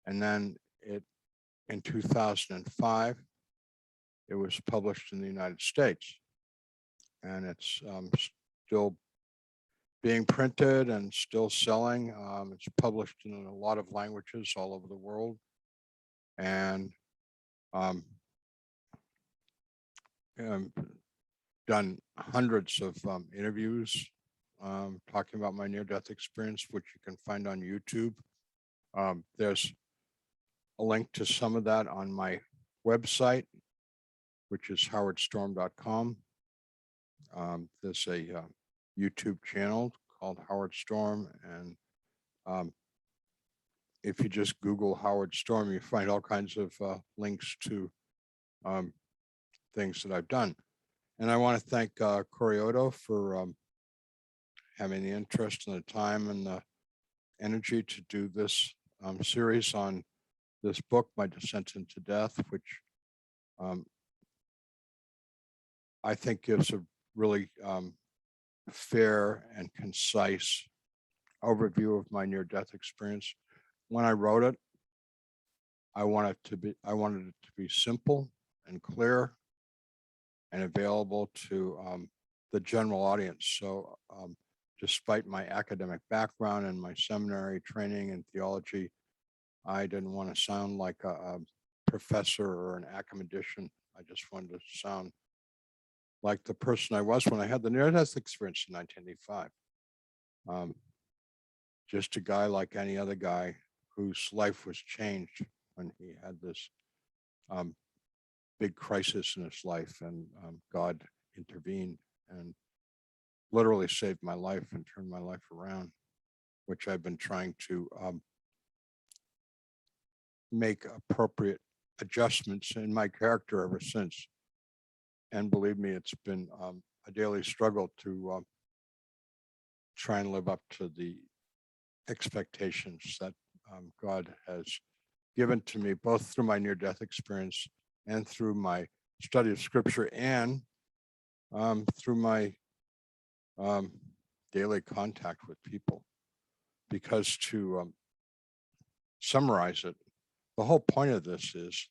And then in 2005, it was published in the United States. And it's still being printed and still selling. It's published in a lot of languages all over the world. And done hundreds of interviews talking about my near-death experience, which you can find on YouTube. There's a link to some of that on my website, which is howardstorm.com. There's a YouTube channel called Howard Storm, and if you just Google Howard Storm, you find all kinds of links to things that I've done. And I want to thank Corioto for having the interest and the time and the energy to do this series on this book, My Descent into Death, which I think gives a really fair and concise overview of my near-death experience. When I wrote it, I wanted it to be simple and clear and available to the general audience. So despite my academic background and my seminary training in theology, I didn't want to sound like a professor or an academician. I just wanted to sound like the person I was when I had the near-death experience in 1985. Just a guy like any other guy whose life was changed when he had this big crisis in his life, and God intervened and literally saved my life and turned my life around, which I've been trying to make appropriate adjustments in my character ever since. And believe me, it's been a daily struggle to try and live up to the expectations that God has given to me, both through my near-death experience and through my study of scripture and through my daily contact with people. Because to summarize it, the whole point of this is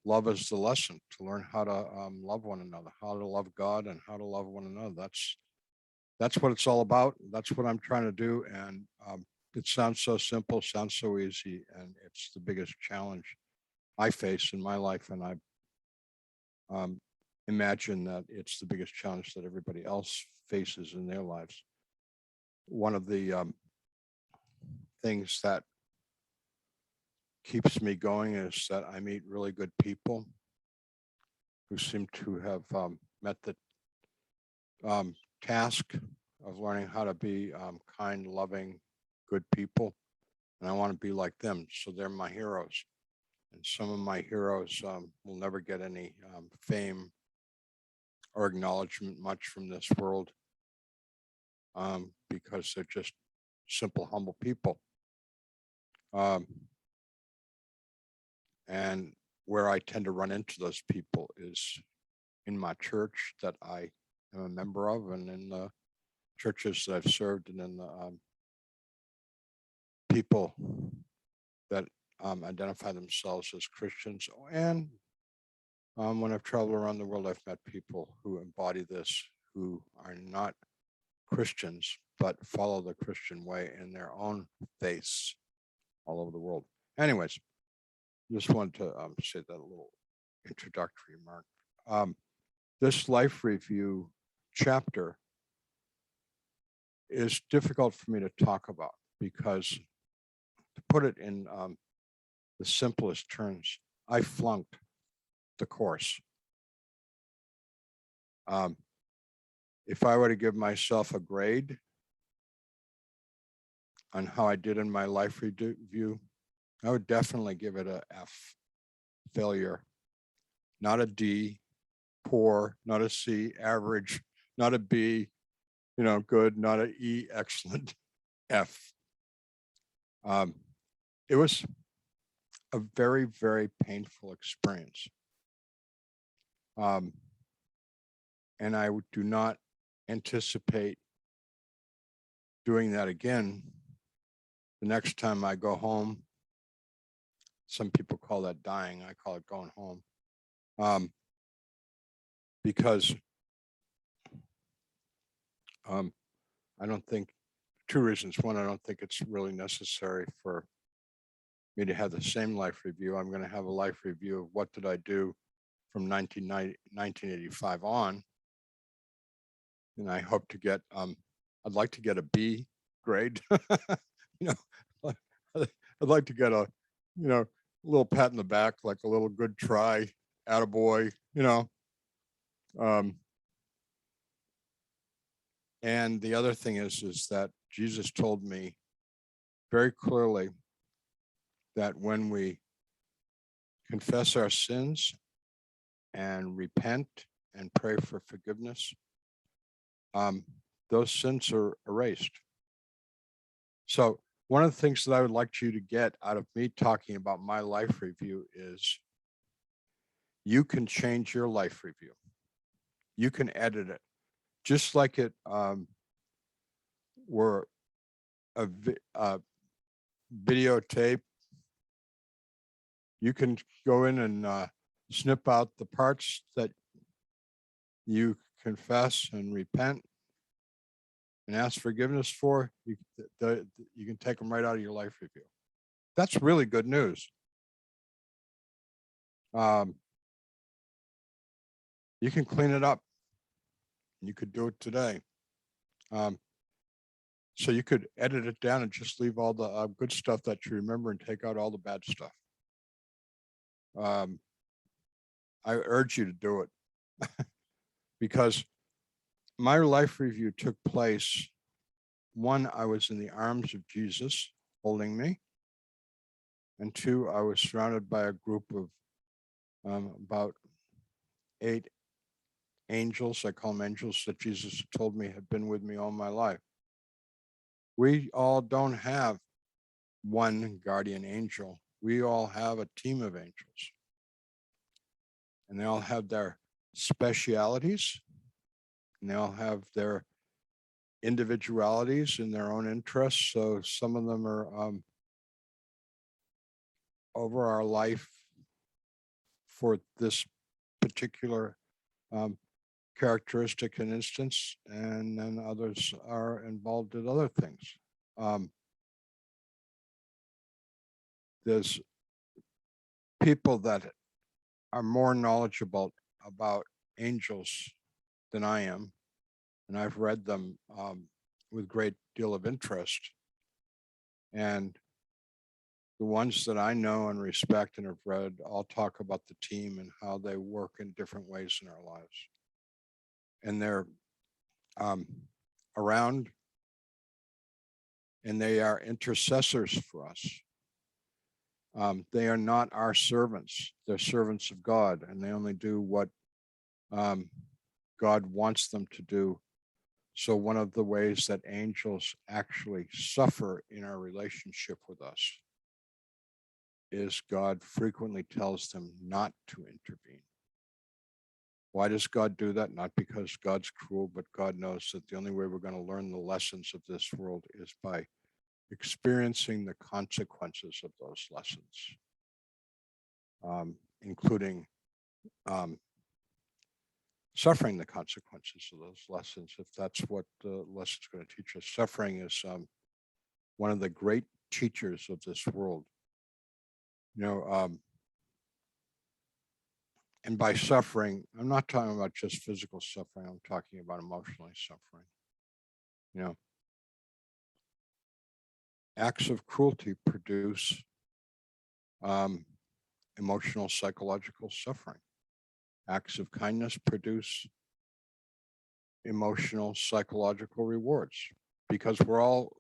love is the lesson, to learn how to love one another, how to love God and how to love one another. That's what it's all about. That's what I'm trying to do. And it sounds so simple, sounds so easy, and it's the biggest challenge I face in my life. And I imagine that it's the biggest challenge that everybody else faces in their lives. One of the things that keeps me going is that I meet really good people who seem to have met the task of learning how to be kind, loving, good people. And I want to be like them. So they're my heroes. And some of my heroes will never get any fame or acknowledgement much from this world because they're just simple, humble people. And where I tend to run into those people is in my church that I am a member of, and in the churches that I've served, and in the people that identify themselves as Christians. And when I've traveled around the world, I've met people who embody this, who are not Christians, but follow the Christian way in their own faiths all over the world. Anyways, just wanted to say that little introductory remark. This life review chapter is difficult for me to talk about because, to put it in the simplest terms, I flunked the course. If I were to give myself a grade on how I did in my life review, I would definitely give it a F, failure, not a D, poor, not a C, average, not a B, good, not a E, excellent, F. It was a very, very painful experience. And I do not anticipate doing that again the next time I go home Some people call that dying. I call it going home. Because I don't think, two reasons. One, I don't think it's really necessary for me to have the same life review. I'm going to have a life review of what did I do from 1985 on. And I hope to get, I'd like to get a B grade. You know, I'd like to get a, you know, little pat in the back, like a little good try, attaboy, you know. And the other thing is that Jesus told me very clearly that when we confess our sins and repent and pray for forgiveness, those sins are erased. So one of the things that I would like you to get out of me talking about my life review is you can change your life review. You can edit it, just like it were a videotape. You can go in and snip out the parts that you confess and repent and ask forgiveness for. You can take them right out of your life review. That's really good news. You can clean it up. You could do it today. So you could edit it down and just leave all the good stuff that you remember and take out all the bad stuff. I urge you to do it because my life review took place. One, I was in the arms of Jesus holding me. And two, I was surrounded by a group of about 8 angels. I call them angels that Jesus told me had been with me all my life. We all don't have one guardian angel. We all have a team of angels. And they all have their specialities, and they all have their individualities and their own interests. So some of them are over our life for this particular characteristic and instance, and then others are involved in other things. There's people that are more knowledgeable about angels than I am, and I've read them with great deal of interest. And the ones that I know and respect and have read all talk about the team and how they work in different ways in our lives. And they're around, and they are intercessors for us. They are not our servants. They're servants of God, and they only do what God wants them to do. So one of the ways that angels actually suffer in our relationship with us is God frequently tells them not to intervene. Why does God do that? Not because God's cruel, but God knows that the only way we're going to learn the lessons of this world is by experiencing the consequences of those lessons, including suffering the consequences of those lessons, if that's what the lesson's going to teach us. Suffering is one of the great teachers of this world. You know, and by suffering, I'm not talking about just physical suffering. I'm talking about emotionally suffering. You know, acts of cruelty produce emotional, psychological suffering. Acts of kindness produce emotional, psychological rewards, because we're all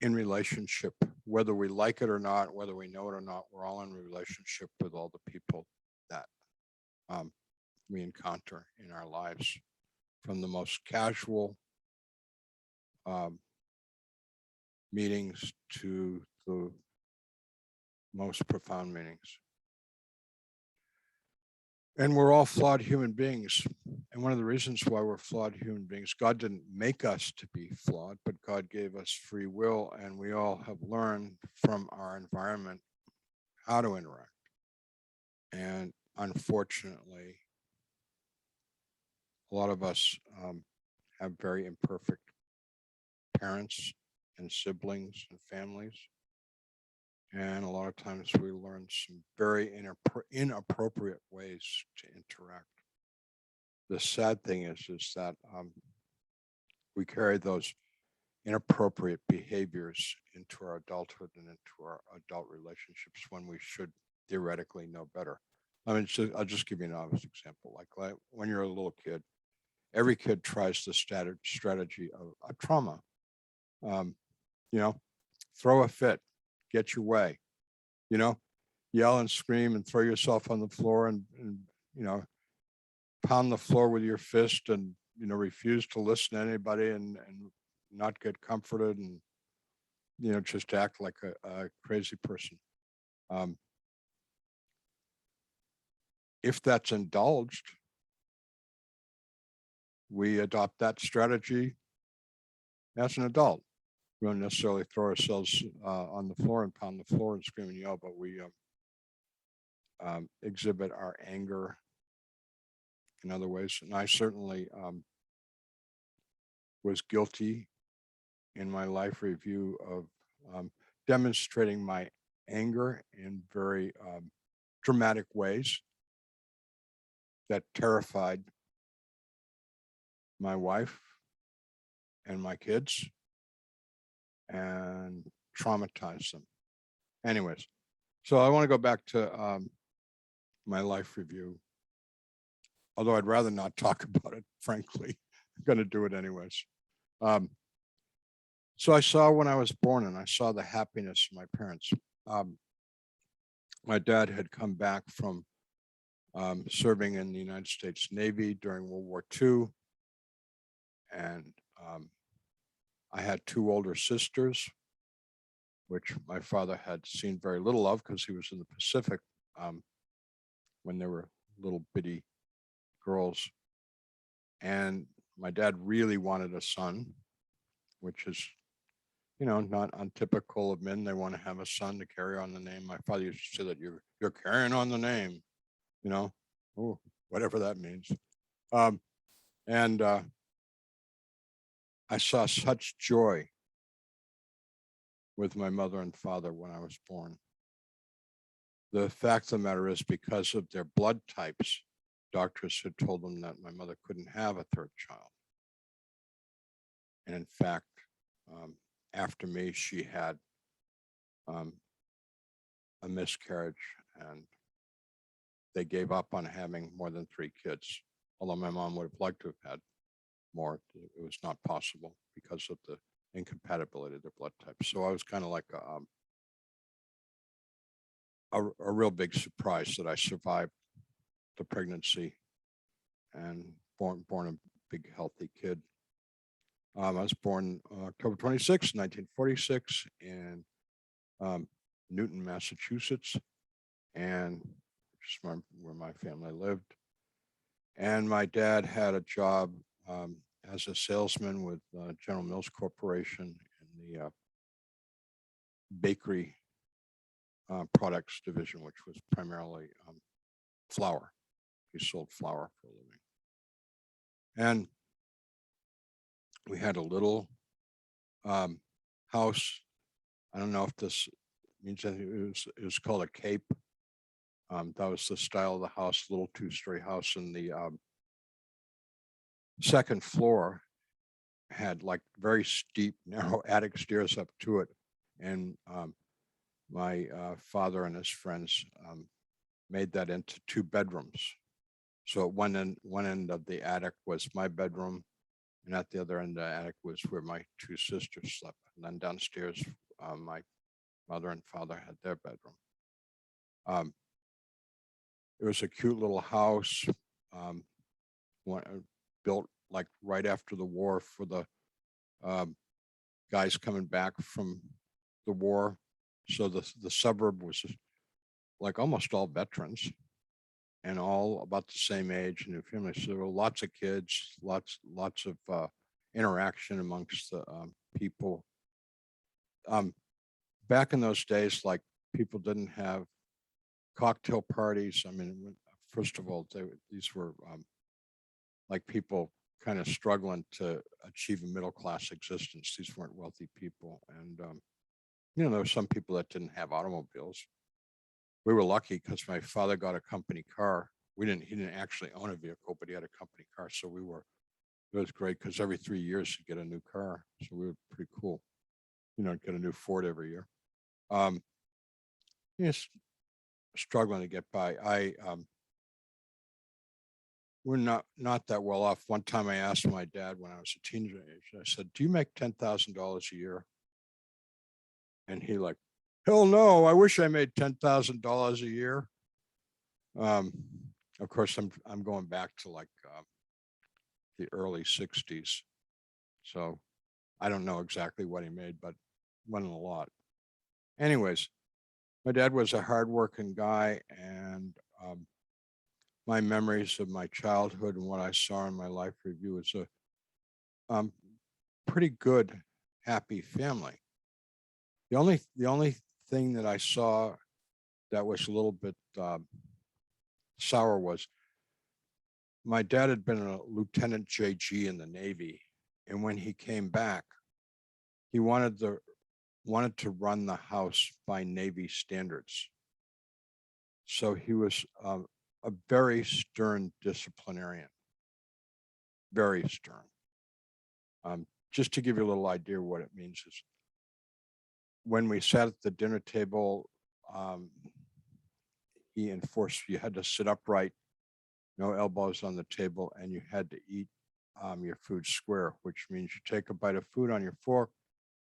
in relationship, whether we like it or not, whether we know it or not. We're all in relationship with all the people that we encounter in our lives, from the most casual meetings to the most profound meetings. And we're all flawed human beings. And one of the reasons why we're flawed human beings, God didn't make us to be flawed, but God gave us free will. And we all have learned from our environment how to interact. And unfortunately, a lot of us have very imperfect parents and siblings and families. And a lot of times we learn some very inappropriate ways to interact. The sad thing is that we carry those inappropriate behaviors into our adulthood and into our adult relationships when we should theoretically know better. I mean, I'll just give you an obvious example. Like when you're a little kid, every kid tries the strategy of a trauma. You know, throw a fit, get your way, you know, yell and scream and throw yourself on the floor and you know, pound the floor with your fist and, you know, refuse to listen to anybody and not get comforted and, you know, just act like a crazy person. If that's indulged, we adopt that strategy as an adult. We don't necessarily throw ourselves on the floor and pound the floor and scream and yell, but we exhibit our anger in other ways. And I certainly was guilty in my life review of demonstrating my anger in very dramatic ways that terrified my wife and my kids and traumatized them. Anyways, so I want to go back to my life review, although I'd rather not talk about it, frankly. I'm going to do it anyways. So I saw when I was born, and I saw the happiness of my parents. My dad had come back from serving in the United States Navy during World War II. And I had two older sisters, which my father had seen very little of because he was in the Pacific when they were little bitty girls. And my dad really wanted a son, which is, you know, not untypical of men. They want to have a son to carry on the name. My father used to say that you're carrying on the name, you know, whatever that means. And I saw such joy with my mother and father when I was born. The fact of the matter is, because of their blood types, doctors had told them that my mother couldn't have a third child. And in fact, after me, she had a miscarriage, and they gave up on having more than 3 kids. Although my mom would have liked to have had more, it was not possible because of the incompatibility of their blood types. So I was kind of like a real big surprise that I survived the pregnancy and born a big healthy kid. I was born October 26, 1946 in Newton, Massachusetts, and just where my family lived. And my dad had a job as a salesman with General Mills Corporation in the bakery products division, which was primarily flour. He sold flour for a living. And we had a little house. I don't know if this means anything. It was called a cape. That was the style of the house, little 2-story house. And the second floor had like very steep, narrow attic stairs up to it. And my father and his friends made that into 2 bedrooms. So at one end of the attic was my bedroom, and at the other end of the attic was where my 2 sisters slept. And then downstairs, my mother and father had their bedroom. It was a cute little house, built like right after the war for the guys coming back from the war. So the suburb was like almost all veterans. and all about the same age and their families. So there were lots of kids, lots of interaction amongst the people. Um, Back in those days, like people didn't have cocktail parties. I mean, first of all, these were like people kind of struggling to achieve a middle class existence. These weren't wealthy people, and there were some people that didn't have automobiles. We were lucky because my father got a company car. He didn't actually own a vehicle, but he had a company car. So it was great because every 3 years you get a new car. So we were pretty cool. Get a new Ford every year. Um, just struggling to get by. We're not that well off. One time I asked my dad when I was a teenager age, I said, "Do you make $10,000 a year?" And he like, "Hell no, I wish I made $10,000 a year." Um, of course, I'm going back to like the early 60s. So I don't know exactly what he made, but wasn't a lot. Anyways, my dad was a hardworking guy, and my memories of my childhood and what I saw in my life review is a pretty good, happy family. The only thing that I saw that was a little bit sour was my dad had been a Lieutenant JG in the Navy, and when he came back, he wanted to run the house by Navy standards. So he was a very stern disciplinarian, very stern. Just to give you a little idea of what it means is when we sat at the dinner table, he enforced you had to sit upright, no elbows on the table, and you had to eat your food square, which means you take a bite of food on your fork,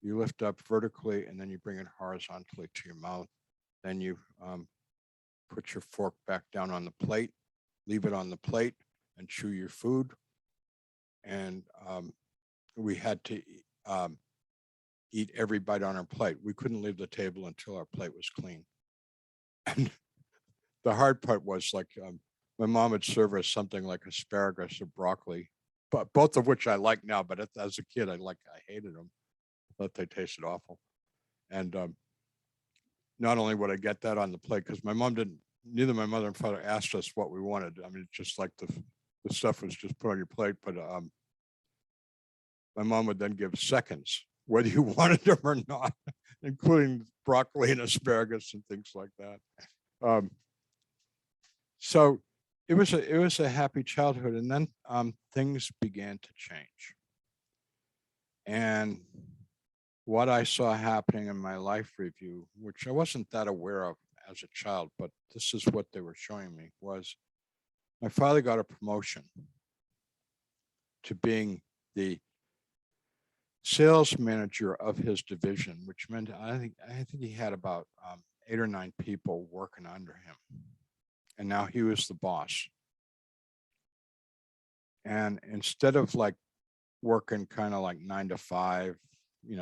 you lift up vertically, and then you bring it horizontally to your mouth. Then you put your fork back down on the plate, leave it on the plate, and chew your food. And we had to eat every bite on our plate. We couldn't leave the table until our plate was clean. And the hard part was like my mom would serve us something like asparagus or broccoli, but both of which I like now. But as a kid, I hated them. I thought they tasted awful. And not only would I get that on the plate because neither my mother and father asked us what we wanted. I mean, it's just like the stuff was just put on your plate. But my mom would then give seconds, whether you wanted them or not, including broccoli and asparagus and things like that. So it was a happy childhood, and then things began to change. And what I saw happening in my life review, which I wasn't that aware of as a child, but this is what they were showing me, was my father got a promotion to being the sales manager of his division, which meant I think he had about 8 or 9 people working under him. And now he was the boss. And instead of like working kind of like 9 to 5,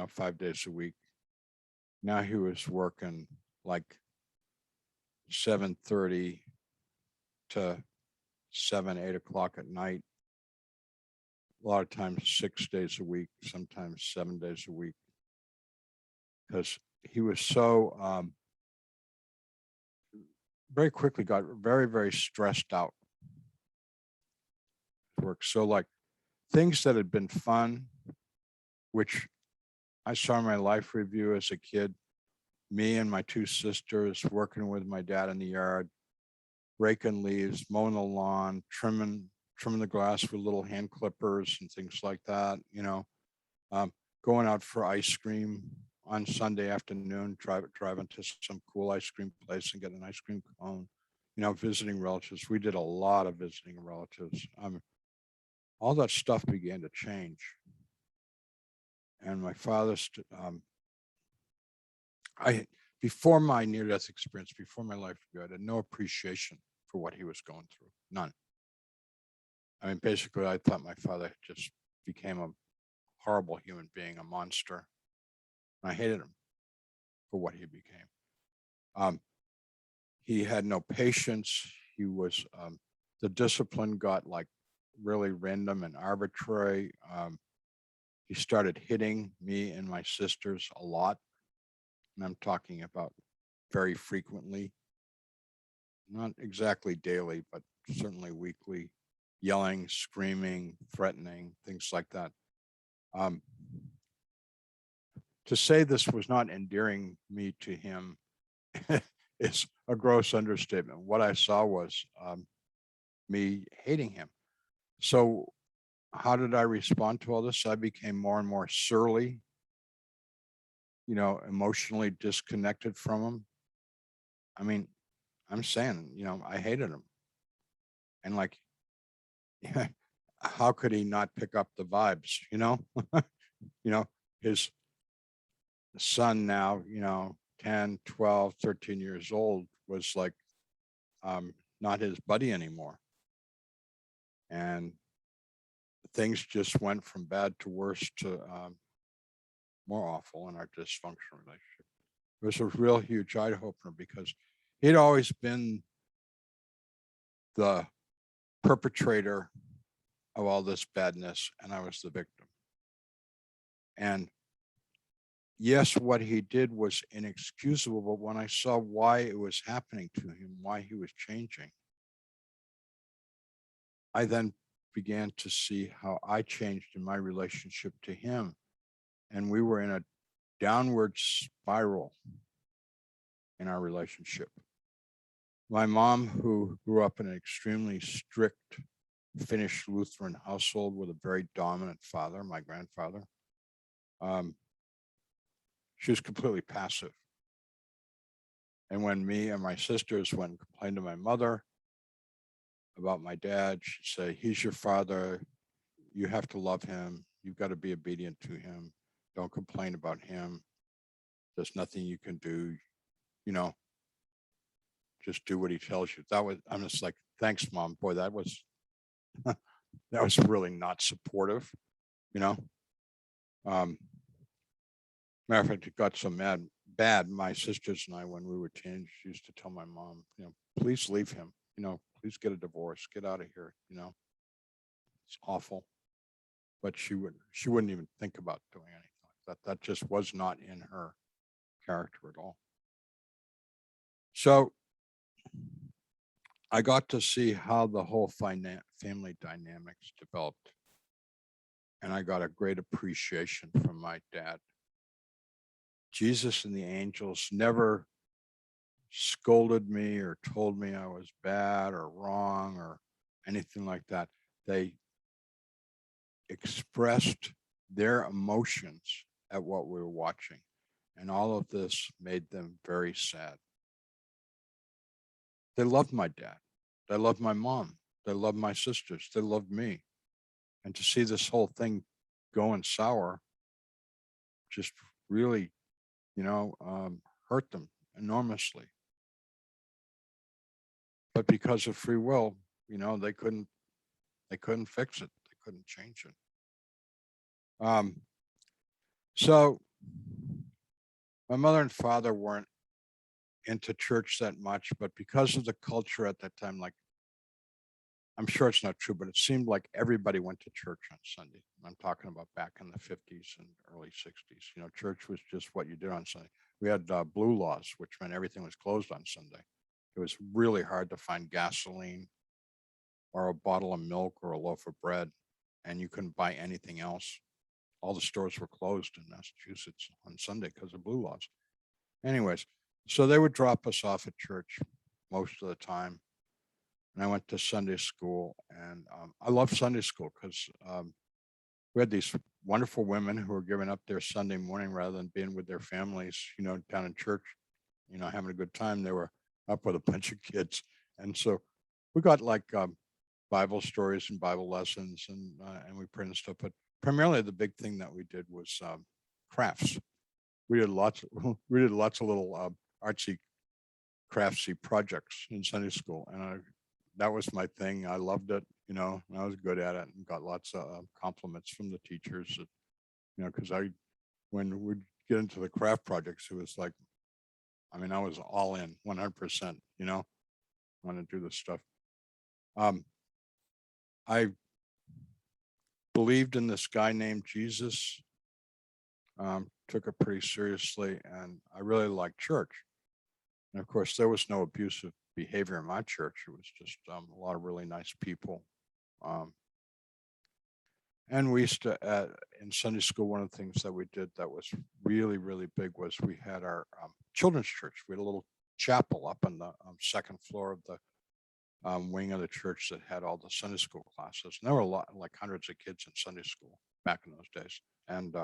5 days a week, now he was working like 7:30 to 7, 8 o'clock at night. A lot of times 6 days a week, sometimes 7 days a week, because he was so very quickly got very, very stressed out. Work. So like things that had been fun, which I saw in my life review as a kid, me and my 2 sisters working with my dad in the yard, raking leaves, mowing the lawn, trimming the grass with little hand clippers and things like that, going out for ice cream on Sunday afternoon, driving to some cool ice cream place and getting an ice cream cone, visiting relatives. We did a lot of visiting relatives. All that stuff began to change. And my father, before my near-death experience, before my life, I had no appreciation for what he was going through. None. I mean, basically, I thought my father just became a horrible human being, a monster. And I hated him for what he became. He had no patience. he was, the discipline got like really random and arbitrary. He started hitting me and my sisters a lot. And I'm talking about very frequently, not exactly daily, but certainly weekly, yelling, screaming, threatening, things like that. To say this was not endearing me to him is a gross understatement. What I saw was me hating him. So how did I respond to all this? I became more and more surly, emotionally disconnected from him. I mean, I'm saying, I hated him. And like, how could he not pick up the vibes, his son now, 10, 12, 13 years old was like not his buddy anymore. And things just went from bad to worse to more awful in our dysfunctional relationship. It was a real huge eye opener because he'd always been the perpetrator of all this badness, and I was the victim. And yes, what he did was inexcusable, but when I saw why it was happening to him, why he was changing, I then began to see how I changed in my relationship to him. And we were in a downward spiral in our relationship. My mom, who grew up in an extremely strict Finnish Lutheran household with a very dominant father, my grandfather, she was completely passive. And when me and my sisters went and complained to my mother about my dad, she'd say, he's your father. You have to love him. You've got to be obedient to him. Don't complain about him. There's nothing you can do, just do what he tells you. I'm just like, thanks, Mom. Boy, that was really not supportive, matter of fact, it got so bad. My sisters and I, when we were teenagers, used to tell my mom, please leave him, please get a divorce, get out of here, it's awful. But she wouldn't even think about doing anything like that. That just was not in her character at all. So I got to see how the whole family dynamics developed. And I got a great appreciation from my dad. Jesus and the angels never scolded me or told me I was bad or wrong or anything like that. They expressed their emotions at what we were watching. And all of this made them very sad. They loved my dad. They loved my mom. They loved my sisters. They loved me. And to see this whole thing going sour just really, hurt them enormously. But because of free will, they couldn't fix it. They couldn't change it. So my mother and father weren't into church that much, but because of the culture at that time, like, I'm sure it's not true, but it seemed like everybody went to church on Sunday. I'm talking about back in the 50s and early 60s. Church was just what you did on Sunday. We had blue laws, which meant everything was closed on Sunday. It was really hard to find gasoline or a bottle of milk or a loaf of bread, and you couldn't buy anything else. All the stores were closed in Massachusetts on Sunday because of blue laws. Anyways, so they would drop us off at church most of the time. And I went to Sunday school, and I loved Sunday school because we had these wonderful women who were giving up their Sunday morning rather than being with their families, down in church, having a good time. They were up with a bunch of kids. And so we got like Bible stories and Bible lessons, and we printed stuff. But primarily the big thing that we did was crafts. We did lots of little artsy, craftsy projects in Sunday school. And that was my thing. I loved it, and I was good at it and got lots of compliments from the teachers, because when we'd get into the craft projects, it was like, I was all in 100%, want to do this stuff. I believed in this guy named Jesus, took it pretty seriously, and I really liked church. And of course, there was no abusive behavior in my church. It was just a lot of really nice people. And we used to, in Sunday school, one of the things that we did that was really, really big was we had our children's church. We had a little chapel up on the second floor of the wing of the church that had all the Sunday school classes. And there were a lot, like hundreds of kids in Sunday school back in those days. And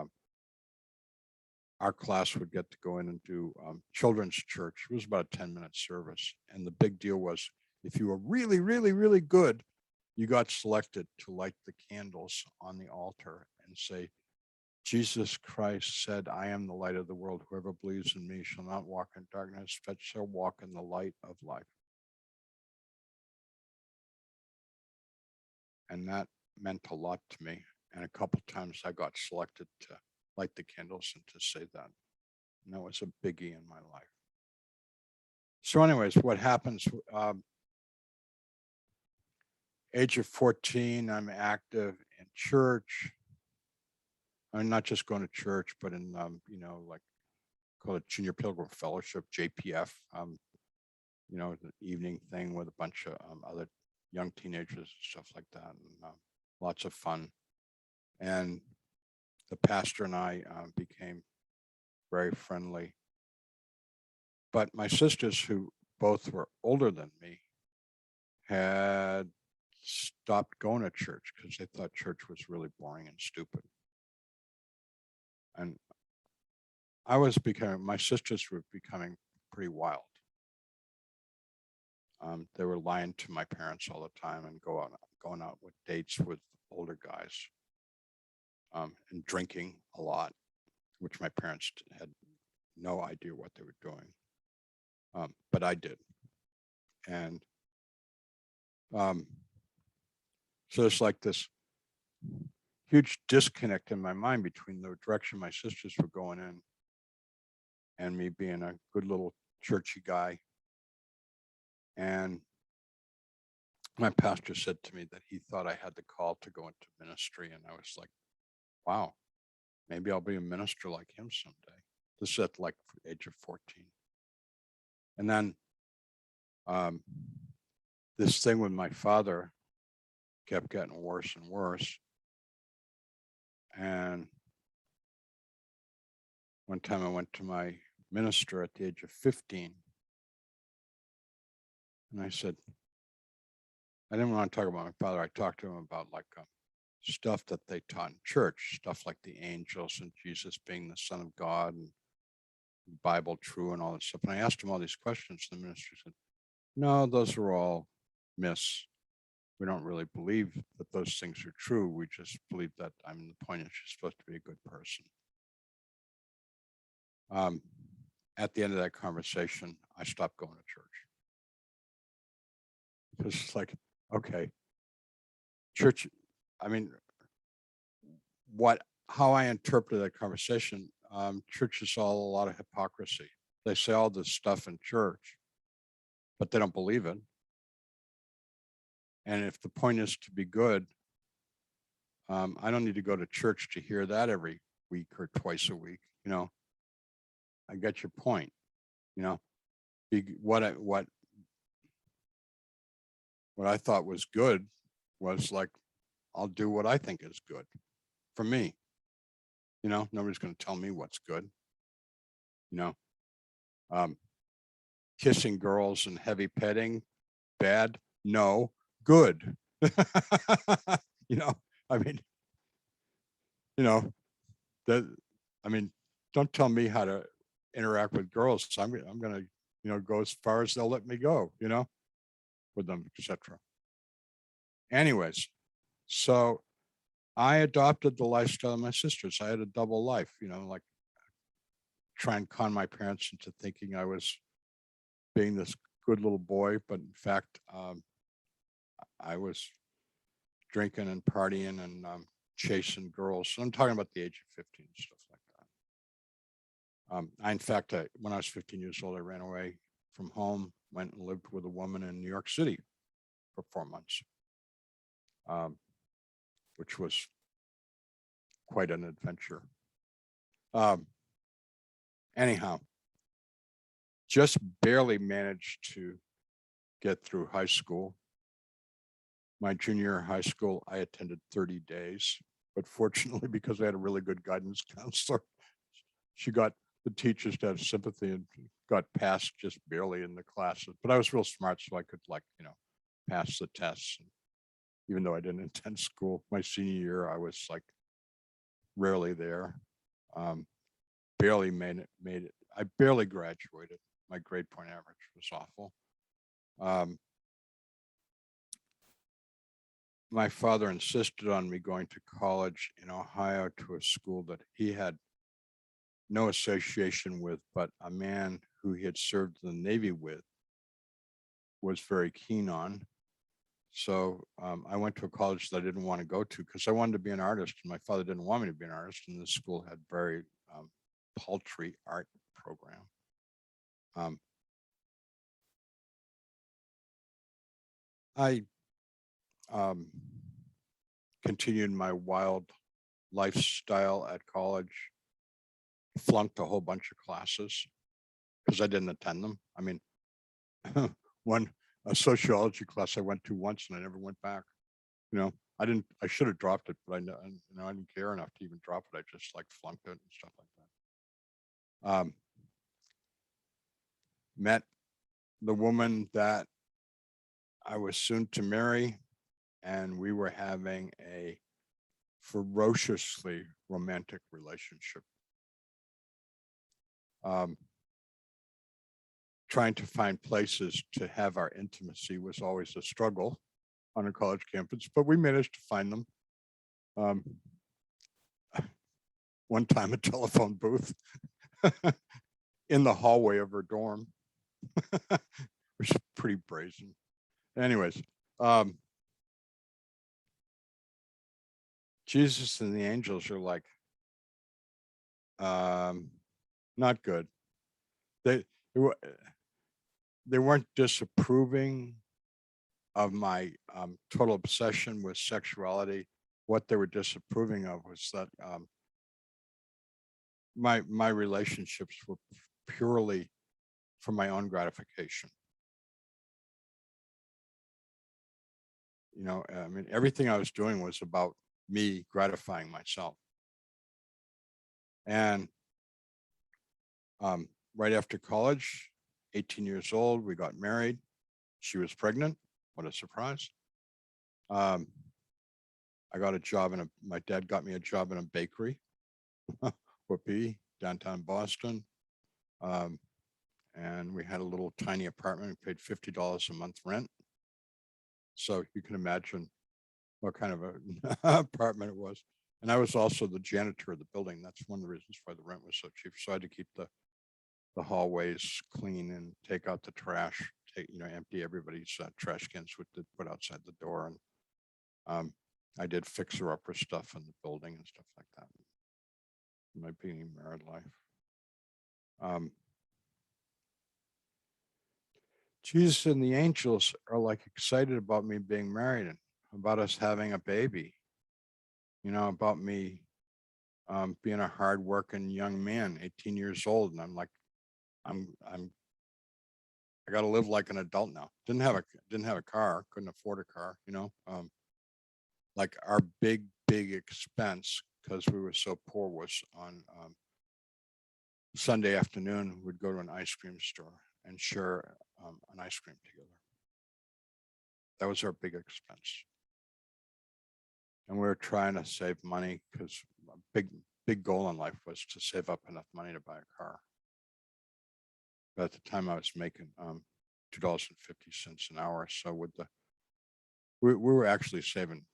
our class would get to go in and do children's church. It was about a 10-minute service. And the big deal was if you were really, really, really good, you got selected to light the candles on the altar and say, Jesus Christ said, I am the light of the world. Whoever believes in me shall not walk in darkness, but shall walk in the light of life. And that meant a lot to me. And a couple of times I got selected to light the candles and to say that. And that was a biggie in my life. So anyways, what happens, age of 14, I'm active in church. I'm not just going to church, but in, like called it Junior Pilgrim Fellowship, JPF, the evening thing with a bunch of other young teenagers and stuff like that. And lots of fun. And the pastor and I became very friendly. But my sisters, who both were older than me, had stopped going to church because they thought church was really boring and stupid. And my sisters were becoming pretty wild. They were lying to my parents all the time and going out with dates with older guys, and drinking a lot, which my parents had no idea what they were doing. But I did. And so it's like this huge disconnect in my mind between the direction my sisters were going in and me being a good little churchy guy. And my pastor said to me that he thought I had the call to go into ministry. And I was like, wow, maybe I'll be a minister like him someday. This is at like the age of 14. And then this thing with my father kept getting worse and worse. And one time I went to my minister at the age of 15. And I said, I didn't want to talk about my father. I talked to him about like stuff that they taught in church, stuff like the angels and Jesus being the Son of God and Bible true and all that stuff. And I asked him all these questions. The minister said, no, those are all myths. We don't really believe that those things are true. We just believe that, the point is you're supposed to be a good person. At the end of that conversation, I stopped going to church. Because it's like, okay, church, how I interpreted that conversation, church is all a lot of hypocrisy. They say all this stuff in church, but they don't believe it. And if the point is to be good, I don't need to go to church to hear that every week or twice a week. I get your point. What I thought was good was like, I'll do what I think is good for me. Nobody's going to tell me what's good. Kissing girls and heavy petting, bad? No, good. Don't tell me how to interact with girls. I'm going to, go as far as they'll let me go, with them, etc. Anyways, so I adopted the lifestyle of my sisters. I had a double life, like try and con my parents into thinking I was being this good little boy, but in fact, I was drinking and partying and chasing girls. So I'm talking about the age of 15 and stuff like that. In fact, when I was 15 years old, I ran away from home went and lived with a woman in New York City for 4 months, which was quite an adventure. Anyhow, just barely managed to get through high school. My junior year of high school, I attended 30 days, but fortunately, because I had a really good guidance counselor, she got the teachers to have sympathy and got passed just barely in the classes. But I was real smart, so I could, like, pass the tests. And even though I didn't attend school, my senior year, I was like rarely there. Barely made it. I barely graduated. My grade point average was awful. My father insisted on me going to college in Ohio to a school that he had no association with, but a man who he had served in the Navy with was very keen on. So I went to a college that I didn't want to go to because I wanted to be an artist, and my father didn't want me to be an artist, and this school had very paltry art program. I continued my wild lifestyle at college, flunked a whole bunch of classes because I didn't attend them. I mean, a sociology class I went to once and I never went back. I should have dropped it, but I didn't care enough to even drop it. I just like flunked it and stuff like that. Met the woman that I was soon to marry, and we were having a ferociously romantic relationship. Trying to find places to have our intimacy was always a struggle on a college campus, but we managed to find them. One time, a telephone booth in the hallway of her dorm, which is pretty brazen. Anyways, Jesus and the angels are like, not good. They weren't disapproving of my total obsession with sexuality. What they were disapproving of was that my relationships were purely for my own gratification. I mean, everything I was doing was about me gratifying myself. And right after college, 18 years old, we got married. She was pregnant. What a surprise. I got a job my dad got me a job in a bakery, Whoopee, downtown Boston. And we had a little tiny apartment. We paid $50 a month rent. So you can imagine what kind of an apartment it was. And I was also the janitor of the building. That's one of the reasons why the rent was so cheap. So I had to keep the hallways clean and take out the trash, empty everybody's trash cans with put outside the door. And I did fixer-upper stuff in the building and stuff like that. My being married life. Jesus and the angels are like excited about me being married and about us having a baby. About me being a hardworking young man, 18 years old, and I'm like, I got to live like an adult now. Didn't have a car, couldn't afford a car. Like our big expense, because we were so poor, was on Sunday afternoon. We'd go to an ice cream store and share an ice cream together. That was our big expense. And we were trying to save money because a big goal in life was to save up enough money to buy a car. But at the time I was making $2.50 an hour. So we were actually saving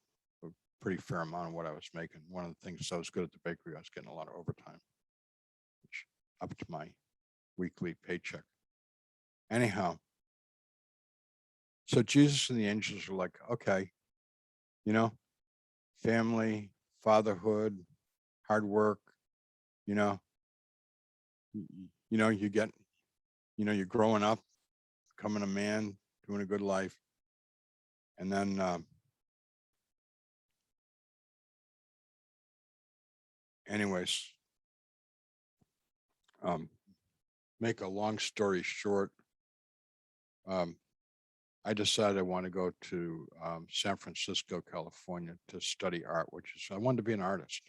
a pretty fair amount of what I was making. One of the things I was good at the bakery, I was getting a lot of overtime, which up to my weekly paycheck. Anyhow, so Jesus and the angels are like, okay, family, fatherhood, hard work, you get, you're growing up, becoming a man, doing a good life. And then anyways, make a long story short, I decided I want to go to San Francisco, California to study art, which is, I wanted to be an artist.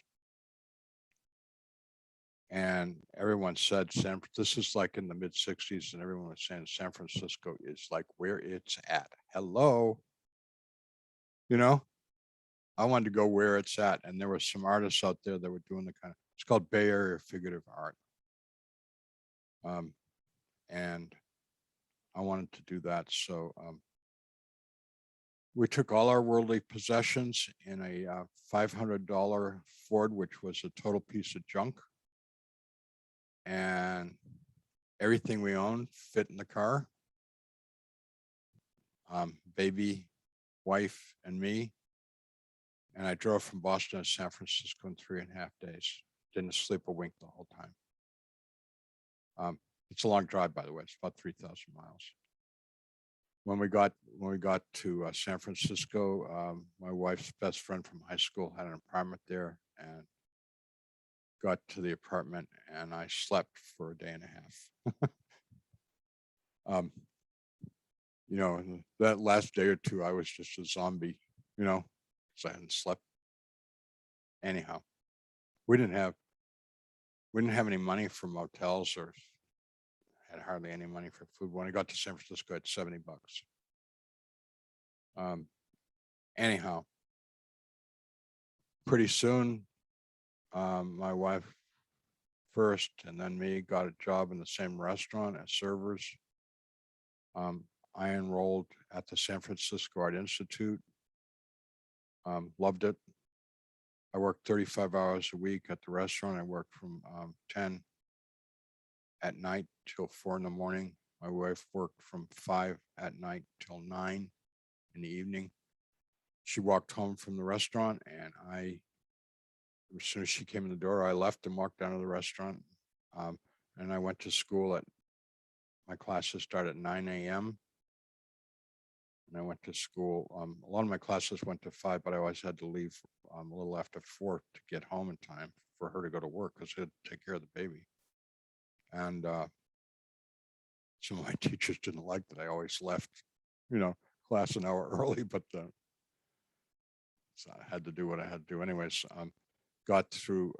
And everyone said this is like in the mid 60s, and everyone was saying San Francisco is like where it's at. Hello. You know, I wanted to go where it's at. And there were some artists out there that were doing the kind of, it's called Bay Area figurative art. And I wanted to do that. So we took all our worldly possessions in a $500 Ford, which was a total piece of junk. And everything we owned fit in the car. Baby, wife, and me. And I drove from Boston to San Francisco in 3.5 days. Didn't sleep a wink the whole time. It's a long drive, by the way. It's about 3,000 miles. When we got to San Francisco, my wife's best friend from high school had an apartment there, and got to the apartment, and I slept for a day and a half. You know, that last day or two, I was just a zombie, you know, because I hadn't slept. Anyhow, we didn't have any money for motels, or had hardly any money for food. When I got to San Francisco, I had $70. Anyhow, pretty soon, my wife first and then me got a job in the same restaurant as servers. I enrolled at the San Francisco Art Institute. Loved it. I worked 35 hours a week at the restaurant. I worked from 10 at night till 4 in the morning. My wife worked from 5 at night till 9 in the evening. She walked home from the restaurant, and as soon as she came in the door, I left and walked down to the restaurant. And I went to school my classes started at 9 a.m. And I went to school. A lot of my classes went to 5, but I always had to leave a little after 4 to get home in time for her to go to work, because I had to take care of the baby. And some of my teachers didn't like that I always left, class an hour early, but so I had to do what I had to do. Anyways, got through,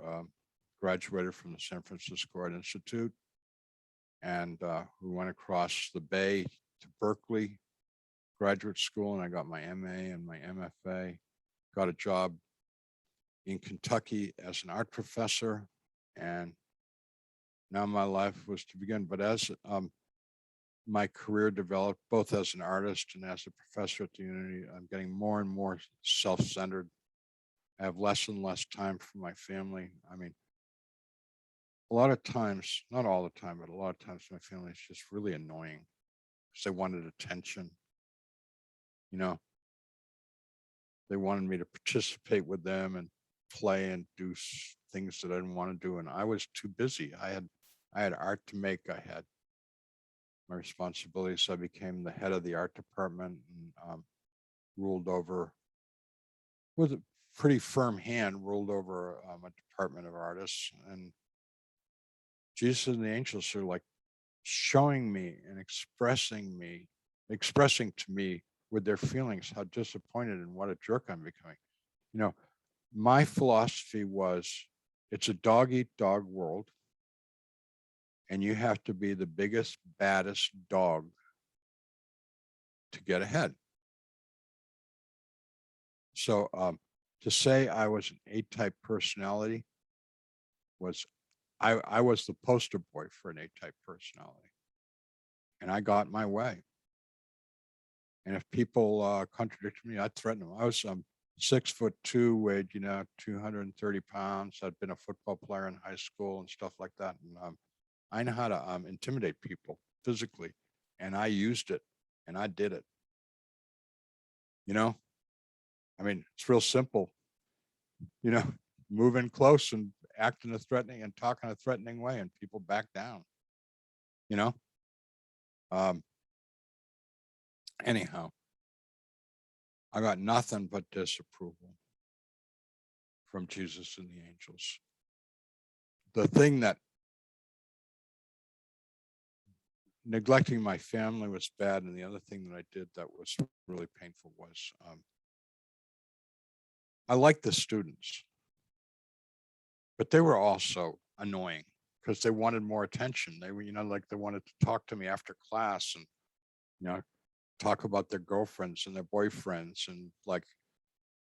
graduated from the San Francisco Art Institute, and we went across the bay to Berkeley graduate school, and I got my MA and my MFA, got a job in Kentucky as an art professor, and now my life was to begin. But as my career developed, both as an artist and as a professor at the Unity, I'm getting more and more self-centered. I have less and less time for my family. I mean, a lot of times, not all the time, but a lot of times my family is just really annoying because they wanted attention. They wanted me to participate with them and play and do things that I didn't want to do. And I was too busy. I had art to make. I had my responsibilities. So I became the head of the art department and ruled over, with a pretty firm hand, ruled over a department of artists. And Jesus and the angels are like showing me and expressing to me with their feelings how disappointed and what a jerk I'm becoming. My philosophy was, it's a dog eat dog world, and you have to be the biggest, baddest dog to get ahead. So to say I was an A-type personality was, I was the poster boy for an A-type personality, and I got my way. And if people contradicted me, I'd threaten them. I was 6'2", weighed 230 pounds. I'd been a football player in high school and stuff like that. And I know how to intimidate people physically, and I used it, and I did it. I mean, it's real simple. Move in close and act in a threatening and talk in a threatening way, and people back down. Anyhow, I got nothing but disapproval from Jesus and the angels. The thing that neglecting my family was bad, and the other thing that I did that was really painful was I liked the students, but they were also annoying because they wanted more attention. They were, like they wanted to talk to me after class and, talk about their girlfriends and their boyfriends and like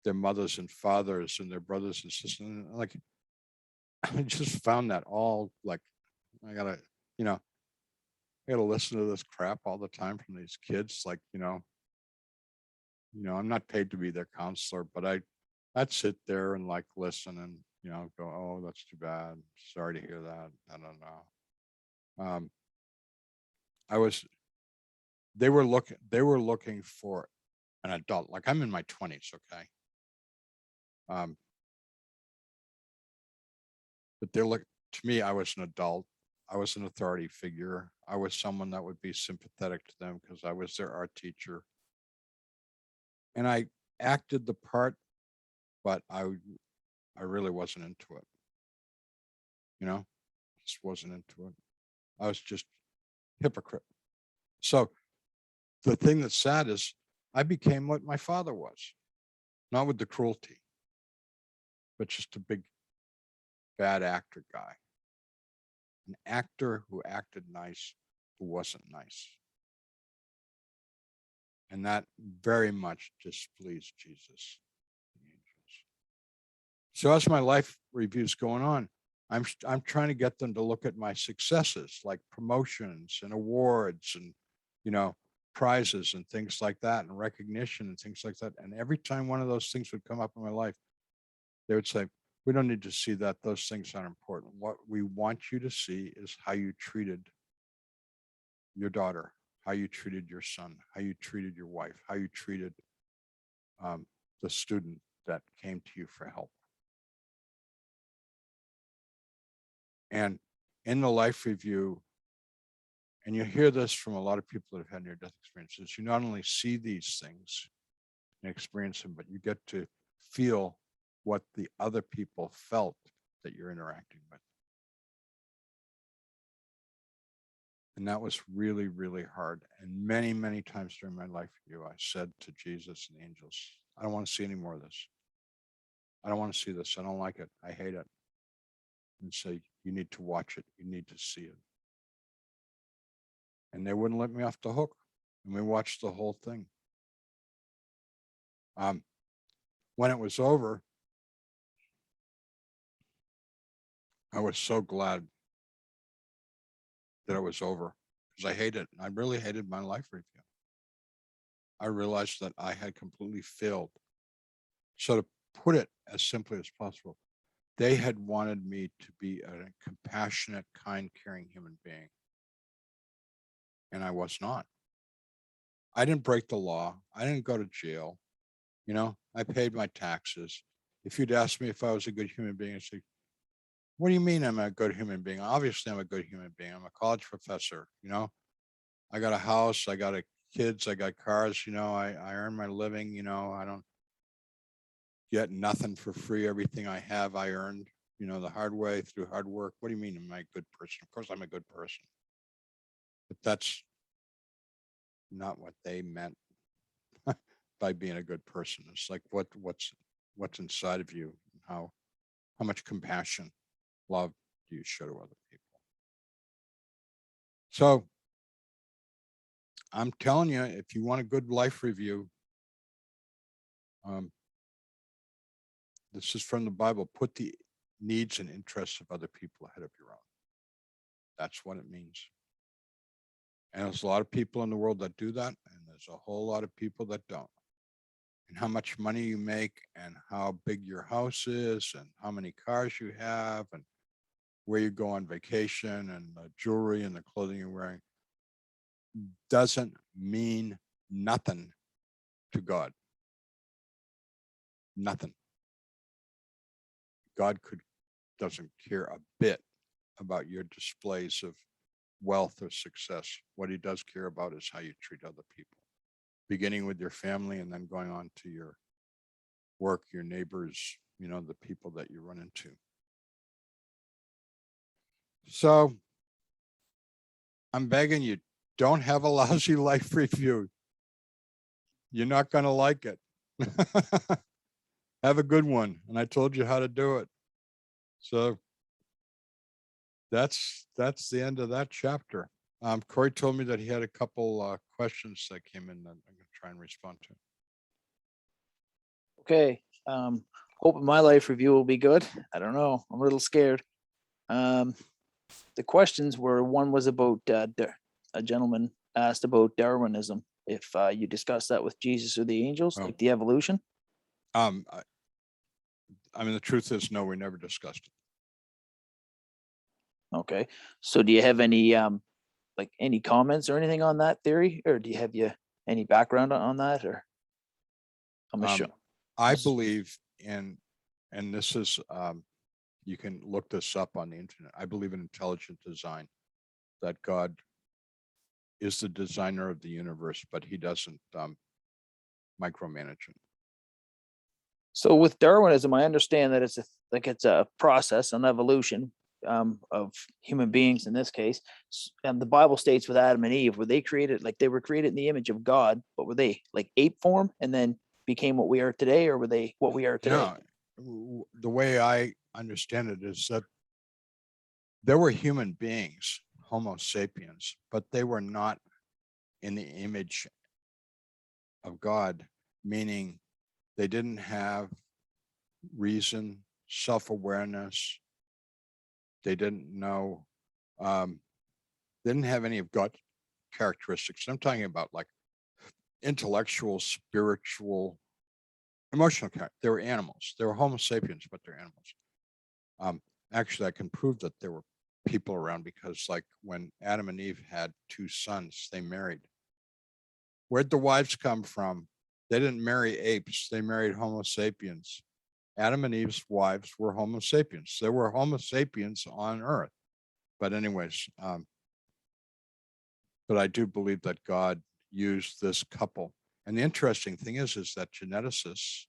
their mothers and fathers and their brothers and sisters. And like, I just found that all like, I gotta, I gotta listen to this crap all the time from these kids. Like, I'm not paid to be their counselor, but I'd sit there and like listen and, go, oh, that's too bad. Sorry to hear that. I don't know. I was, they were looking for an adult. Like I'm in my 20s. Okay. But to me, I was an adult. I was an authority figure. I was someone that would be sympathetic to them because I was their art teacher. And I acted the part, but I really wasn't into it. Just wasn't into it. I was just hypocrite. So the thing that's sad is I became what my father was, not with the cruelty, but just a big bad actor guy, an actor who acted nice, who wasn't nice. And that very much displeased Jesus. So as my life review's going on, I'm trying to get them to look at my successes, like promotions and awards and, prizes and things like that, and recognition and things like that. And every time one of those things would come up in my life, they would say, we don't need to see that. Those things aren't important. What we want you to see is how you treated your daughter, how you treated your son, how you treated your wife, how you treated the student that came to you for help. And in the life review, and you hear this from a lot of people that have had near-death experiences, you not only see these things and experience them, but you get to feel what the other people felt that you're interacting with. And that was really, really hard. And many, many times during my life review, I said to Jesus and the angels, I don't want to see any more of this. I don't want to see this. I don't like it. I hate it. And say, you need to watch it. You need to see it. And they wouldn't let me off the hook. And we watched the whole thing. When it was over, I was so glad that it was over because I hated it. I really hated my life review. I realized that I had completely failed. So to put it as simply as possible, they had wanted me to be a compassionate, kind, caring human being. And I was not. I didn't break the law. I didn't go to jail. I paid my taxes. If you'd asked me if I was a good human being, I'd say, what do you mean I'm a good human being? Obviously, I'm a good human being. I'm a college professor. I got a house. I got kids. I got cars. I earn my living. I don't get nothing for free. Everything I have, I earned, the hard way through hard work. What do you mean am I a good person? Of course, I'm a good person. But that's not what they meant by being a good person. It's like what's inside of you, how much compassion, love do you show to other people? So I'm telling you, if you want a good life review, this is from the Bible, put the needs and interests of other people ahead of your own. That's what it means. And there's a lot of people in the world that do that, and there's a whole lot of people that don't. And how much money you make, and how big your house is, and how many cars you have, and where you go on vacation, and the jewelry and the clothing you're wearing doesn't mean nothing to God. Nothing. God doesn't care a bit about your displays of wealth or success. What he does care about is how you treat other people. beginning with your family and then going on to your work, your neighbors, the people that you run into. So I'm begging you, don't have a lousy life review. You're not going to like it. Have a good one. And I told you how to do it. So that's the end of that chapter. Corey told me that he had a couple questions that came in that I'm going to try and respond to. Okay. Hoping my life review will be good. I don't know. I'm a little scared. The questions were, one was about a gentleman asked about Darwinism. If you discussed that with Jesus or the angels, like the evolution. I mean, the truth is, no, we never discussed it. Okay. So do you have any like any comments or anything on that theory, or do you have any background on that, or? I believe in, and this is, you can look this up on the internet. I believe in intelligent design, that God is the designer of the universe, but he doesn't micromanage it. So with Darwinism, I understand that it's a process, an evolution of human beings in this case. And the Bible states with Adam and Eve, were they created, like they were created in the image of God, but were they like ape form and then became what we are today, or were they what we are today? No, the way I understand it is that there were human beings, Homo sapiens, but they were not in the image of God, meaning they didn't have reason, self-awareness. They didn't know, they didn't have any of God characteristics. I'm talking about like intellectual, spiritual, emotional character. They were animals. They were Homo sapiens, but they're animals. Actually, I can prove that there were people around because, like, when Adam and Eve had 2 sons, they married. Where'd the wives come from? They didn't marry apes. They married Homo sapiens. Adam and Eve's wives were Homo sapiens. There were Homo sapiens on Earth. But anyways, but I do believe that God used this couple. And the interesting thing is that geneticists,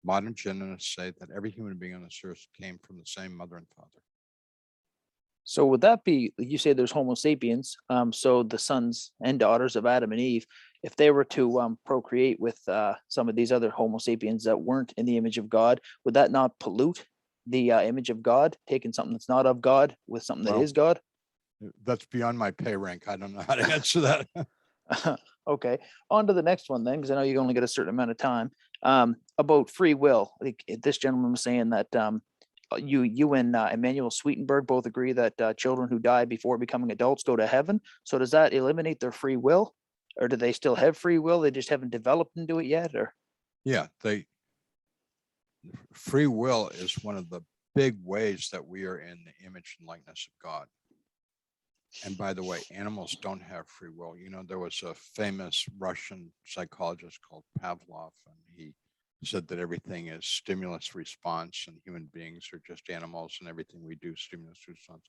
modern geneticists, say that every human being on this earth came from the same mother and father. So would that be, you say there's Homo sapiens, so the sons and daughters of Adam and Eve, if they were to procreate with some of these other Homo sapiens that weren't in the image of God, would that not pollute the image of God, taking something that's not of God with something that is God? That's beyond my pay rank. I don't know how to answer that. Okay, on to the next one then, because I know you only get a certain amount of time. About free will, like this gentleman was saying that you and Emmanuel Sweetenberg both agree that children who die before becoming adults go to heaven. So does that eliminate their free will, or do they still have free will? They just haven't developed into it yet, or? Yeah, free will is one of the big ways that we are in the image and likeness of God. And by the way, animals don't have free will. There was a famous Russian psychologist called Pavlov, and he said that everything is stimulus response and human beings are just animals and everything we do stimulus response.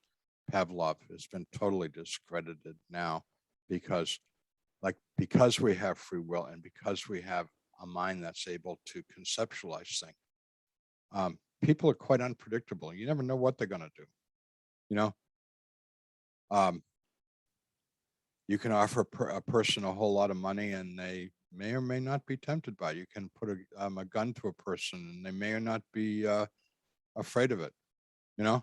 Pavlov has been totally discredited now because we have free will and because we have a mind that's able to conceptualize things. People are quite unpredictable. You never know what they're going to do. You can offer a person a whole lot of money and they may or may not be tempted by it. You can put a gun to a person and they may or not be afraid of it. You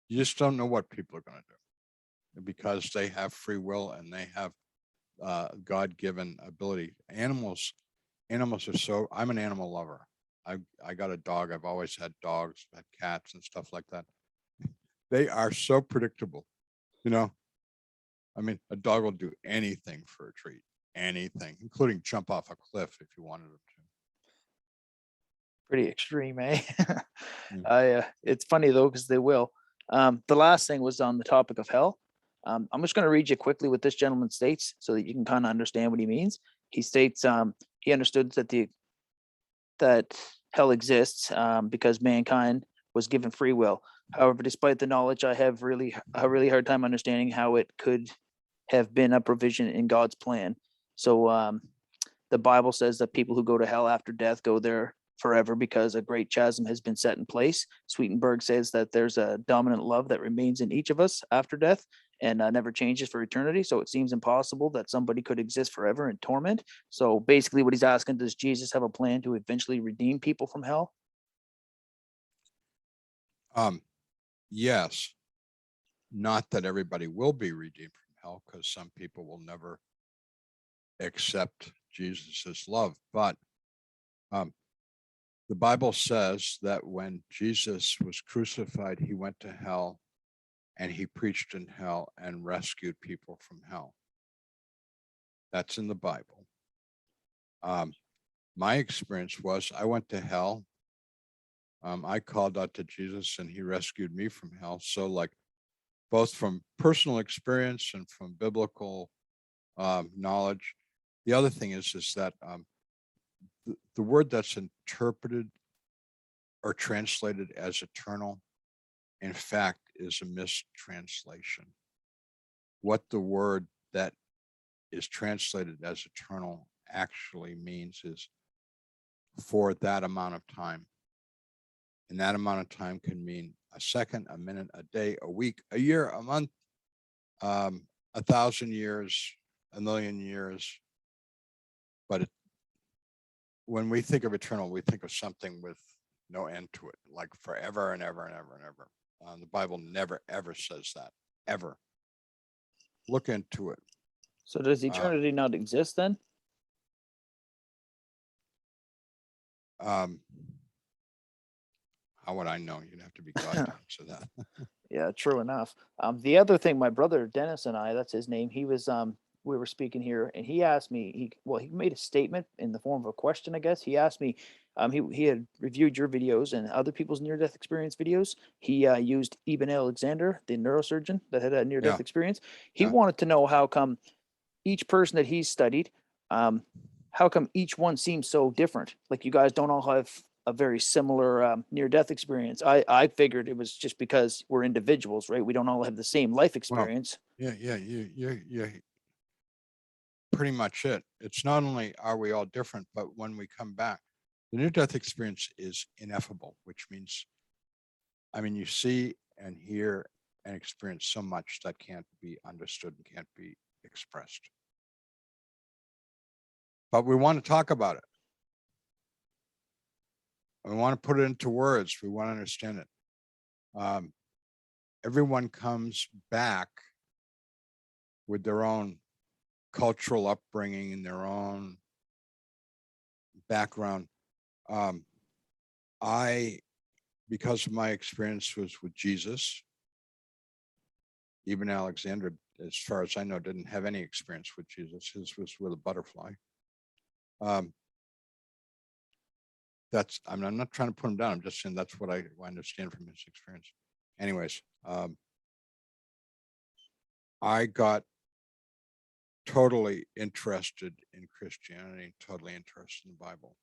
just don't know what people are going to do because they have free will and they have God-given ability. Animals are I'm an animal lover. I got a dog. I've always had dogs, had cats and stuff like that. They are so predictable. I mean, a dog will do anything for a treat, anything, including jump off a cliff if you wanted them to. Pretty extreme, eh? It's funny though, because they will. The last thing was on the topic of hell. I'm just going to read you quickly what this gentleman states so that you can kind of understand what he means. He states he understood that hell exists because mankind was given free will. However, despite the knowledge, I have a really hard time understanding how it could have been a provision in God's plan. So the Bible says that people who go to hell after death go there forever because a great chasm has been set in place. Sweetenberg says that there's a dominant love that remains in each of us after death and never changes for eternity. So it seems impossible that somebody could exist forever in torment. So basically what he's asking, does Jesus have a plan to eventually redeem people from hell? Yes, not that everybody will be redeemed from hell, because some people will never accept Jesus's love. But the Bible says that when Jesus was crucified, he went to hell and he preached in hell and rescued people from hell. That's in the Bible. My experience was I went to hell. I called out to Jesus and he rescued me from hell. So like both from personal experience and from biblical knowledge. The other thing is that the word that's interpreted or translated as eternal, in fact, is a mistranslation. What the word that is translated as eternal actually means is for that amount of time. And that amount of time can mean a second, a minute, a day, a week, a year, a month, 1,000 years, 1,000,000 years. But when we think of eternal, we think of something with no end to it, like forever and ever and ever and ever. The Bible never, ever says that, ever. Look into it. So does eternity not exist then? How would I know? You'd have to be God to answer that. Yeah, true enough. The other thing, my brother Dennis and I, that's his name, he was we were speaking here and he asked me, he made a statement in the form of a question, I guess. He asked me, he had reviewed your videos and other people's near-death experience videos. He used Eben Alexander, the neurosurgeon that had a near-death Yeah. experience. He Yeah. wanted to know how come each person that he's studied, how come each one seems so different? Like you guys don't all have a very similar near-death experience. I figured it was just because we're individuals, right? We don't all have the same life experience. Yeah, you pretty much it. It's not only are we all different, but when we come back, the near-death experience is ineffable, which means, I mean, you see and hear and experience so much that can't be understood and can't be expressed. But we want to talk about it. We want to put it into words. We want to understand it. Everyone comes back with their own cultural upbringing and their own background. Because my experience was with Jesus, even Alexander, as far as I know, didn't have any experience with Jesus. His was with a butterfly. I'm not trying to put him down. I'm just saying that's what I understand from his experience. Anyways, I got totally interested in Christianity, totally interested in the Bible.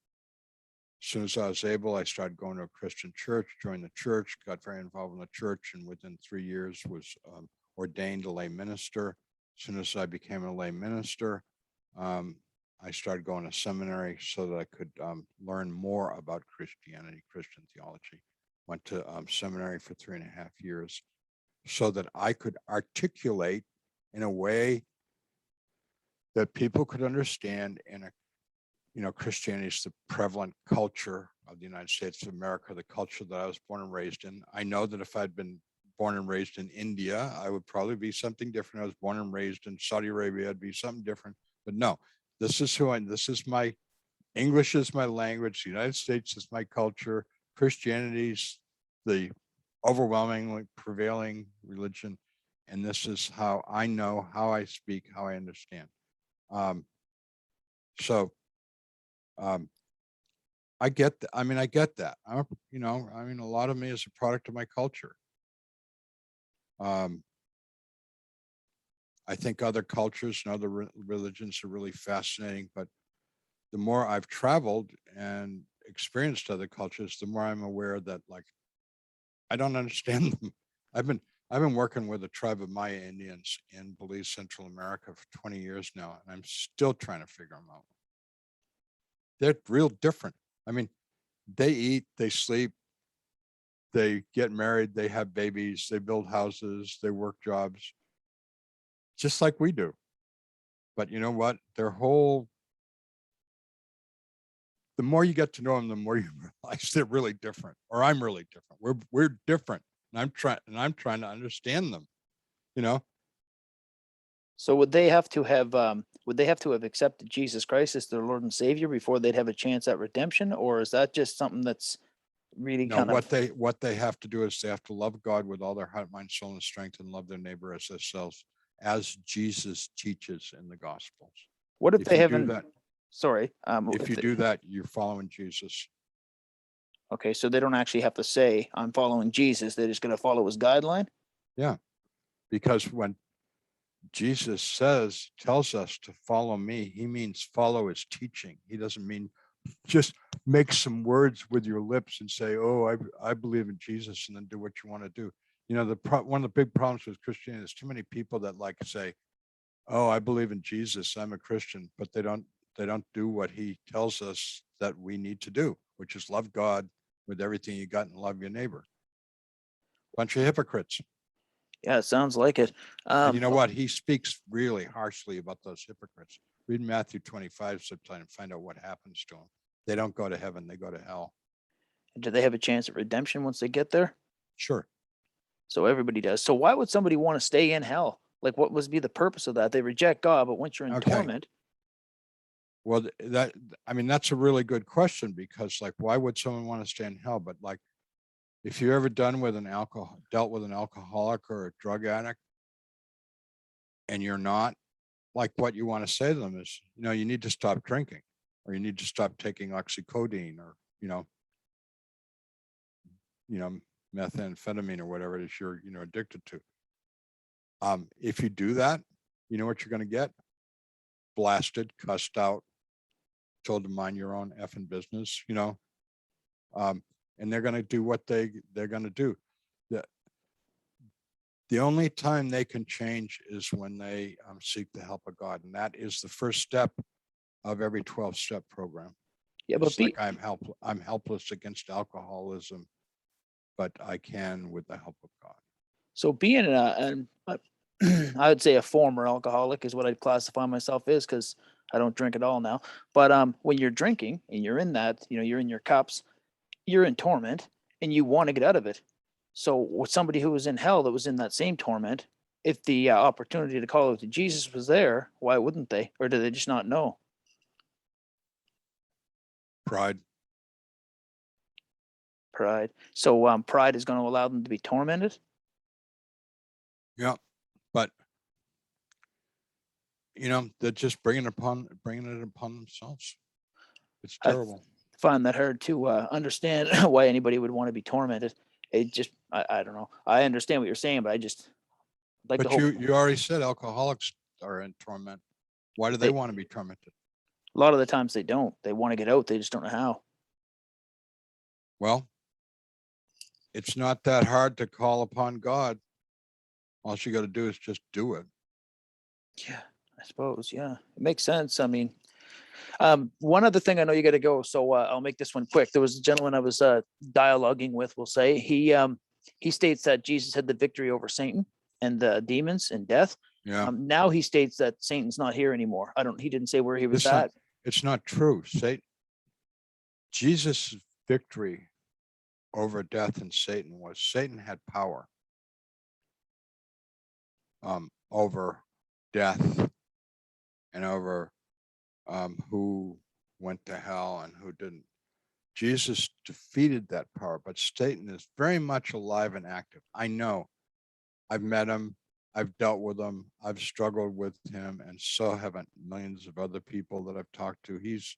As soon as I was able, I started going to a Christian church, joined the church, got very involved in the church, and within 3 years was ordained a lay minister. As soon as I became a lay minister, I started going to seminary so that I could learn more about Christianity, Christian theology. Went to seminary for 3.5 years so that I could articulate in a way that people could understand. And Christianity is the prevalent culture of the United States of America, the culture that I was born and raised in. I know that if I'd been born and raised in India, I would probably be something different. I was born and raised in Saudi Arabia, I'd be something different. But no, this is my English is my language. The United States is my culture. Christianity's the overwhelmingly prevailing religion. And this is how I know, how I speak, how I understand. I get that. I get that. A lot of me is a product of my culture. I think other cultures and other religions are really fascinating, but the more I've traveled and experienced other cultures, the more I'm aware that I don't understand them. I've been working with a tribe of Maya Indians in Belize, Central America for 20 years now, and I'm still trying to figure them out. They're real different. I mean, they eat, they sleep, they get married, they have babies, they build houses, they work jobs, just like we do. But you know what? The more you get to know them, the more you realize they're really different, or I'm really different. We're different, and I'm trying to understand them. You know, So would they have to have accepted Jesus Christ as their Lord and Savior before they'd have a chance at redemption, or is that just something that's really no, kind of what they have to do is they have to love God with all their heart, mind, soul, and strength, and love their neighbor as themselves, as Jesus teaches in the Gospels. what if If they you do haven't? that, Sorry, if you do that, you're following Jesus. okay, so they don't actually have to say I'm following Jesus; they're just going to follow his guideline. Yeah, because when Jesus tells us to follow me, he means follow his teaching. He doesn't mean just make some words with your lips and say, oh, I believe in Jesus, and then do what you want to do. You know, one of the big problems with Christianity is too many people that like say, oh, I believe in Jesus, I'm a Christian, but they don't do what he tells us that we need to do, which is love God with everything you got and love your neighbor. Bunch of hypocrites. Yeah, it sounds like it. And you know what? He speaks really harshly about those hypocrites. Read Matthew 25 sometime and find out what happens to them. They don't go to heaven, they go to hell. Do they have a chance at redemption once they get there? Sure. So everybody does. So why would somebody want to stay in hell? Like, what would be the purpose of that? They reject God, but once you're in Okay. torment, Well, that's a really good question, because like, why would someone want to stay in hell? But like, if you're ever dealt with an alcoholic or a drug addict, and you're not, like, what you want to say to them is, you need to stop drinking, or you need to stop taking oxycodone, or, methamphetamine, or whatever it is you're, addicted to. If you do that, you know what you're going to get? Blasted, cussed out, told to mind your own effing business, and they're going to do what they're going to do. The only time they can change is when they seek the help of God. And that is the first step of every 12-step program. yeah, but It's like I'm helpless against alcoholism, but I can with the help of God. so being I would say a former alcoholic is what I'd classify myself as, because I don't drink at all now. But when you're drinking and you're in that, you're in your cups, you're in torment, and you want to get out of it. So with somebody who was in hell that was in that same torment, if the opportunity to call out to Jesus was there, why wouldn't they? Or do they just not know? Pride. Pride. So pride is going to allow them to be tormented. Yeah. But they're just bringing it upon themselves. It's terrible. I find that hard to understand why anybody would want to be tormented. It just, I don't know. I understand what you're saying, but I just like But you already said alcoholics are in torment. Why do they want to be tormented? a lot of the times they don't. They want to get out. They just don't know how. Well, it's not that hard to call upon God. All you got to do is just do it. Yeah, I suppose. Yeah, it makes sense. I mean, one other thing, I know you got to go, so I'll make this one quick. There was a gentleman I was dialoguing with. We'll say he states that Jesus had the victory over Satan and the demons and death. Yeah. Now he states that Satan's not here anymore. He didn't say where he was at. It's not true. Jesus' victory over death and Satan had power over death and over who went to hell and who didn't. Jesus defeated that power, but Satan is very much alive and active. I know. I've met him. I've dealt with him. I've struggled with him, and so haven't millions of other people that I've talked to. He's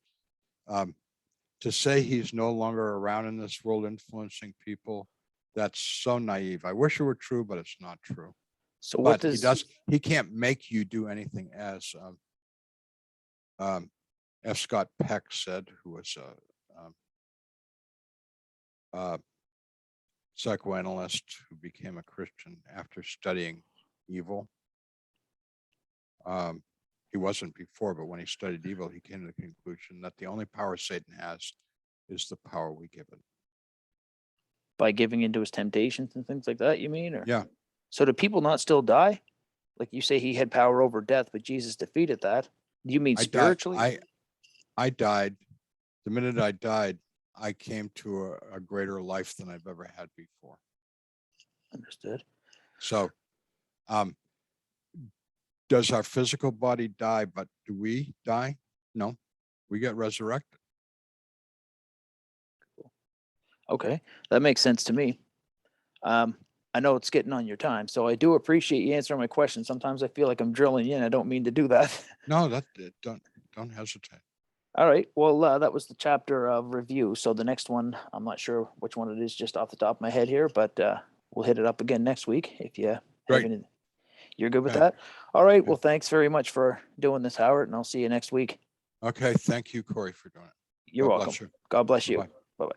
to say he's no longer around in this world influencing people, that's so naive. I wish it were true, but it's not true. So but he can't make you do anything, as F. Scott Peck said, who was a psychoanalyst who became a Christian after studying evil. He wasn't before, but when he studied evil, he came to the conclusion that the only power Satan has is the power we give it. By giving into his temptations and things like that, you mean? Or Yeah. so do people not still die? Like you say, he had power over death, but Jesus defeated that. Do you mean spiritually? I died. The minute I died, I came to a greater life than I've ever had before. Understood. So, does our physical body die, but do we die? No, we get resurrected. Okay, that makes sense to me. I know it's getting on your time, so I do appreciate you answering my questions. Sometimes I feel like I'm drilling you in. I don't mean to do that. No, don't hesitate. All right. Well, that was the chapter of review. So the next one, I'm not sure which one it is just off the top of my head here, but we'll hit it up again next week if you have Great. any. You're good with Okay. that? All right. Okay. Well, thanks very much for doing this, Howard, and I'll see you next week. Okay, thank you, Corey, for doing it. You're God welcome. bless you. God bless you. Bye-bye. Bye-bye.